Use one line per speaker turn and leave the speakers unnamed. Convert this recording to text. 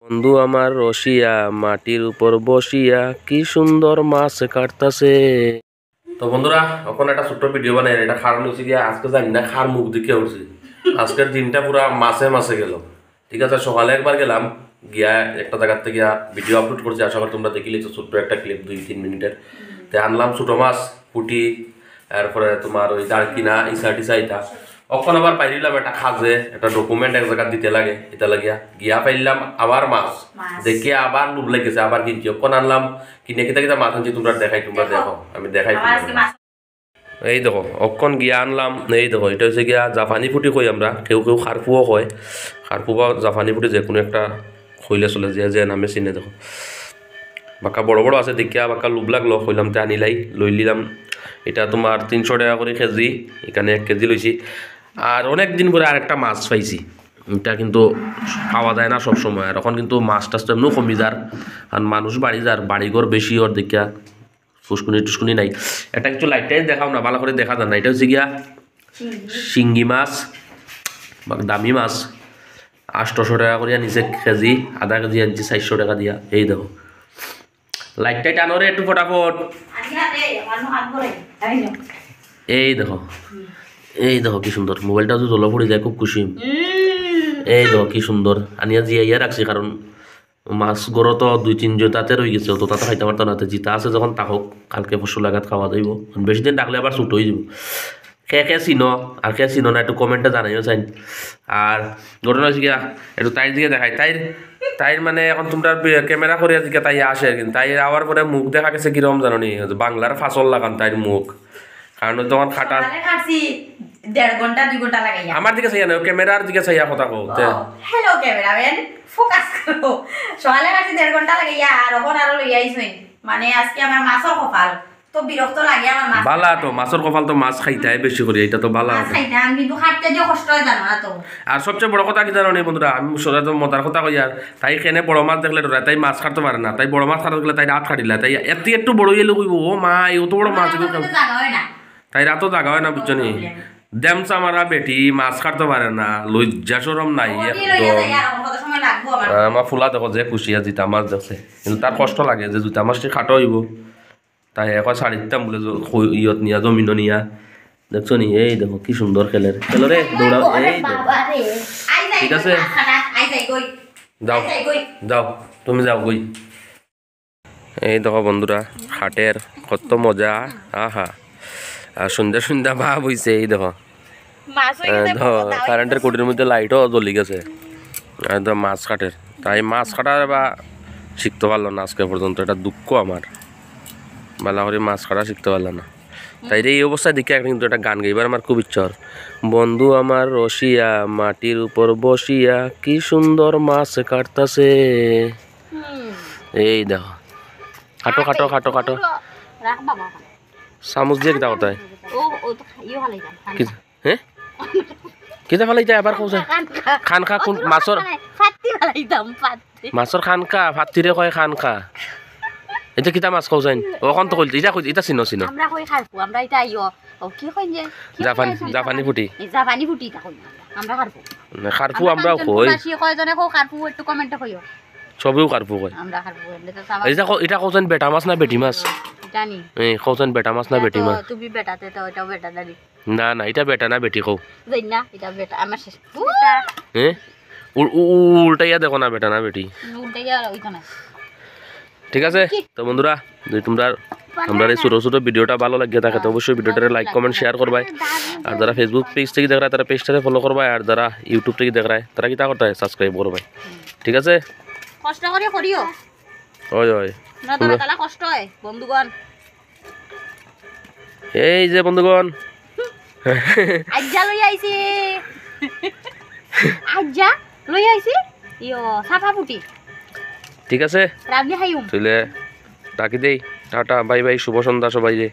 বন্ধু আমার রসিয়া মাটির উপর বসিয়া কি সুন্দর মাছ কাটতাছে। তো বন্ধুরা এখন একটা ছোট্ট ভিডিও বানাই, এটা খার লইছি গিয়া আজকে জানি না খার মুখ দিকে উঠছি। আজকের দিনটা পুরা মাছে মাছে গেল। ঠিক আছে, সকালে একবার গেলাম গিয়া একটা জায়গার থেকে ভিডিও আপলোড করছি, আশা করি তোমরা দেখে লিখছো ছোট্ট একটা ক্লিপ 2-3 মিনিটের। তো আনলাম ছোট মাছ পুঁটি, তারপরে তোমার ওই দাঁড়কিনা ইসা টিসা ইটা। অখন আবার পাইলাম একটা খাজে একটা ডকুমেন্ট এক জায়গা দিতে লাগে, এটা লাগিয়া গিয়া পাইলাম আবার মাছ দেখে আবার লুভ লেগেছে, আবার কিনছি। অখন আনলাম কিনে খেতে খেতে মাছ আনছি, তোমরা দেখাই, তোমরা দেখো, আমি দেখাই। এই দেখো অক্ষণ গিয়া আনলাম, এই দেখো এটা হচ্ছে গিয়া জাপানি ফুটি কই আমরা, কেউ কেউ খারপুও কয়, খারপু বা জাপানি ফুটি যে কোনো একটা কইলে চলে, যে যে নামে চিনে। দেখো বাক্কা বড় বড় আছে দেখিয়া বাক্কা লুভ লাগলো, কইলাম তে আনিলাই, লই নিলাম। এটা তোমার 300 টাকা করে কেজি, এখানে 1 কেজি লইছি। আর অনেক দিন পরে আরেকটা মাছ পাইছি, এটা কিন্তু খাওয়া যায় না সব সময়। আর এখন কিন্তু মাছ টাছ তো এমনিও কমি যার, আর মানুষ বাড়ি যার, বাড়িঘর বেশি ওর দেখিয়া ফুসকুনি টুসকুনি নাই। এটা কিছু লাইটটাই দেখাও না, ভালো করে দেখা যায় না। এটা হচ্ছে গিয়া শিঙ্গি মাছ বা দামি মাছ, 800 টাকা করে নিচে কেজি, আধা কেজি আনছি 400 টাকা দিয়া। এই দেখো লাইটটাই টানো রে একটু ফটাফট। এই দেখো, এই দেখো কি সুন্দর, মোবাইলটা তো জল পড়ে যায়, খুব খুশি। এই দেখো কি সুন্দর আনিয়া জিয়াইয়া রাখছি, কারণ মাছ গড় তো 2-3 জোতাতে রয়ে গেছে, তো তাতে খাইতে পারতো না। জিতা আছে যখন তাহক, কালকে পরশু লাগাত খাওয়া যাইব, বেশি দিন রাখলে আবার ছুট হয়ে যাব। খেয়ে চিনো আর খেয়ে চিনো না একটু কমেন্টে জানাইও চাই। আর ঘটনা হচ্ছে গিয়া একটু তাইর দিকে দেখাই, তাইর মানে এখন তোমরা ক্যামেরা করিয়া দিকে তাই আসে, কিন্তু তাই আওয়ার পরে মুখ দেখা গেছে কিরম জানো নি, বাংলার ফাঁসল লাগান তাইর মুখ, কারণ তখন খাটা
1.5 ঘন্টা 2 ঘন্টা লাগাই।
আমার দিকে চাইয়া না, ক্যামেরার দিকে চাইয়া কথা কও।
হ্যালো ক্যামেরাম্যান, ফোকাস করো। সকালে কাটছি 1.5 ঘন্টা লাগাইয়া, আর এখন আরো লই আইছই। মানে আজকে আমার মাছের কপাল তো বিরক্ত লাগে আমার মাছ।
বালা তো মাছের কপাল তো মাছ খাইতাই বেশি করে, এটা তো বালা
মাছ খাই না কিন্তু খাটতে যে কষ্ট হয় জানো না তো।
আর সবচেয়ে বড় কথা কি জানো নি বন্ধুরা, আমি সোজা তো মজার কথা কই, আর তাই খেনে বড় মাছ দেখলে ডরা, তাই মাছ কাটতে পারে না, তাই বড় মাছ কাটতে গেলে তাই রাত কাটিলা, তাই একটু বড় হইলে কইব ও মা এত বড় মাছ,
জায়গা হয় না,
তাই রাতও জাগা হয় না, বুঝছো নি। দেমচা মারা বেটি মাছ কাটতে পারে না, লজ্জা সরম নাই আমার। ফুলা দেখো যে কুচিয়া জিতা মাছ দেখছে, কিন্তু তার কষ্ট লাগে যে জুতা মাছটি খাটো হইব, তাই এখন শাড়ি দিতাম বলে ইয়ত নিয়া জমিন নিয়া। দেখছো নি, এই দেখো কি সুন্দর খেলের খেলরে দৌড়াও। এই ঠিক আছে, যাও যাও তুমি যাও গই। এই দেখো বন্ধুরা হাটের কত মজা, আহা। আর সন্ধ্যা সন্ধ্যা ভাব হইছে, এই দেখো কারেন্টের কুটির মধ্যে লাইটও জ্বলি গেছে, একদম মাছ কাটের। তাই মাছ কাটার বা শিখতে পারলো না আজকে পর্যন্ত, এটা দুঃখ আমার, বালা করে মাছ কাটা শিখতে পারলো না। তাই এই অবস্থায় দেখে কিন্তু একটা গান গাইবার আমার খুব ইচ্ছা। বন্ধু আমার রসিয়া মাটির উপর বসিয়া কি সুন্দর মাছ কাটতাছে। এই দেখো খাটো খাটো খাটো খাটো চামচ দিয়ে কিতা কথায়, হ্যাঁ কিতা ফেলাই যায় আবার কৌছে খান খা, কোন মাছর মাছর খান খা, ফাটিরে কয় খান খা। এটা কিতা মাছ কৌছেন ওখান তো কইতে, এটা চিনো চিনো
আমরা কই খারপু, আমরা এটা আইও ও কি কই যে
জাপানি ফুটি,
জাপানি ফুটি তা কই আমরা খারপু,
খারপু আমরাও কই,
আসি কয়জনে কও খারপু, একটু কমেন্টে কইও।
সবেও খারপু কয়,
আমরা খারপু।
এটা কৌছেন বেটা মাছ না বেটি মাছ
জানি,
এই কৌছেন বেটা মাছ না বেটি মাছ।
তুমি বেটাতে তো এটা বেটা জানি
না না এটা বেটা না বেটি কও,
জানি না এটা বেটা আমার শেষ
হ্যাঁ উল্টাইয়া দেখো না বেটা না বেটি,
উল্টাইয়া ওইখানে।
ঠিক আছে তো বন্ধুরা, যদি তোমরা আমরা এই ছোটো ছোটো ভিডিওটা ভালো লাগিয়ে থাকে তো অবশ্যই ভিডিওটা লাইক কমেন্ট শেয়ার করবাই। আর যারা ফেসবুক পেজ থেকে দেখ তারা পেজটাতে ফলো করবাই, আর যারা ইউটিউব থেকে দেখ তারা কি তা করতে হয় সাবস্ক্রাইব করবাই। ঠিক আছে,
কষ্ট করে করিও,
ওই ওই
না তোরা তালা কষ্ট হয় বন্ধুগণ।
এই যে বন্ধুগণ
আজ্জা লই আইছি, আজ্জা লই আইছি ইয়ো সাফা ফুটি।
ঠিক আছে
রাবলি খাইম
তাহলে ডাকি দেই, টাটা বাই বাই, শুভ সন্ধ্যা সবাই রে।